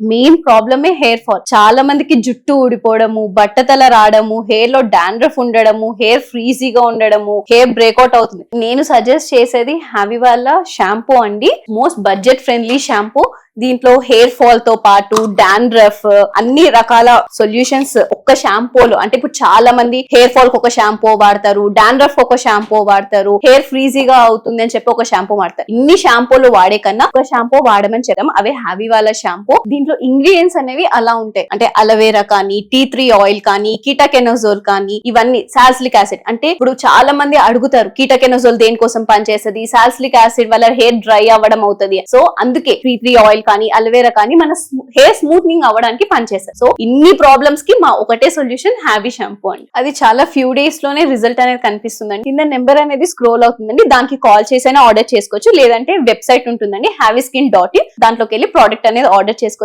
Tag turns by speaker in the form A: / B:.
A: Main ప్రాబ్లమే hair fall. చాలా మందికి జుట్టు ఊడిపోవడము, బట్టతల రావడము, హెయిర్ లో డాండ్రఫ్ ఉండడము, హెయిర్ ఫ్రీజీగా ఉండడము, హెయిర్ బ్రేక్అవుట్ అవుతుంది. నేను సజెస్ట్ చేసేది హ్యావీ వాళ్ళ షాంపూ అండి. Most budget friendly shampoo. దీంట్లో హెయిర్ ఫాల్ తో పాటు డాండ్రఫ్ అన్ని రకాల సొల్యూషన్స్ ఒక్క షాంపూలో. అంటే ఇప్పుడు చాలా మంది హెయిర్ ఫాల్ కి ఒక షాంపూ వాడతారు, డాండ్రఫ్ ఒక షాంపూ వాడతారు, హెయిర్ ఫ్రీజీగా అవుతుంది అని చెప్పి ఒక షాంపూ వాడతారు. ఇన్ని షాంపూలు వాడే కన్నా ఒక షాంపూ వాడమని చెప్తాం. అవే హ్యావీ వాళ్ళ షాంపూ. దీంట్లో ఇంగ్రీడియంట్స్ అనేవి అలా ఉంటాయి. అంటే అలోవెరా కానీ, టీ3 ఆయిల్ కానీ, కీటాకెనోజోల్ కానీ, ఇవన్నీ సాల్సిలిక్ యాసిడ్. అంటే ఇప్పుడు చాలా మంది అడుగుతారు కీటాకెనోజోల్ దేనికోసం పనిచేస్తుంది, సాల్సిలిక్ యాసిడ్ వల్ల హెయిర్ డ్రై అవ్వడం అవుతుంది. సో అందుకే టీ3 ఆయిల్ కానీ, అలోవెరా కానీ మన హెయిర్ స్మూత్నింగ్ అవ్వడానికి పనిచేస్తారు. సో ఇన్ని ప్రాబ్లమ్స్ కి మా ఒకటే సొల్యూషన్ హ్యావీ షాంపూ అండి. అది చాలా ఫ్యూ డేస్ లోనే రిజల్ట్ అనేది కనిపిస్తుందండి. కింద నెంబర్ అనేది స్క్రోల్ అవుతుందండి, దానికి కాల్ చేసైనా ఆర్డర్ చేసుకోవచ్చు. లేదంటే వెబ్సైట్ ఉంటుందండి, havyskin.in. దాంట్లోకి వెళ్ళి ప్రోడక్ట్ అనేది ఆర్డర్ చేసుకోవచ్చు.